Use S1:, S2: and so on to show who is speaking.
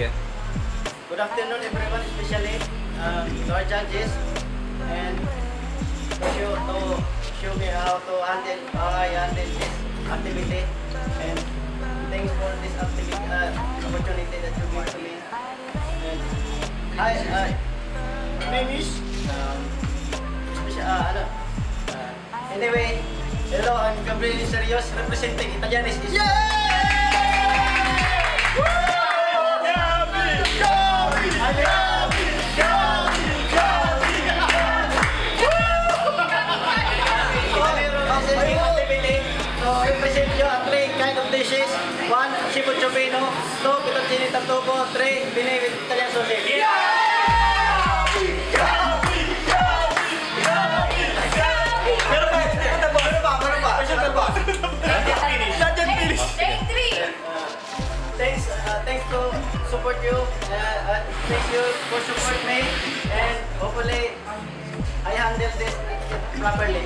S1: Sige.
S2: Good afternoon everyone, especially to our judges and to show me how to handle this activity, and thanks for this activity opportunity that you give to me. And my name is anyway, hello, I'm Gabriel Serios representing Italiannis. Represent you at 3 kind of dishes. 1, sipot chopino. 2, fettuccine tartufo. 3, penne with Italian sausage. Thanks to support you. Thanks you for support me, and hopefully I handle this properly.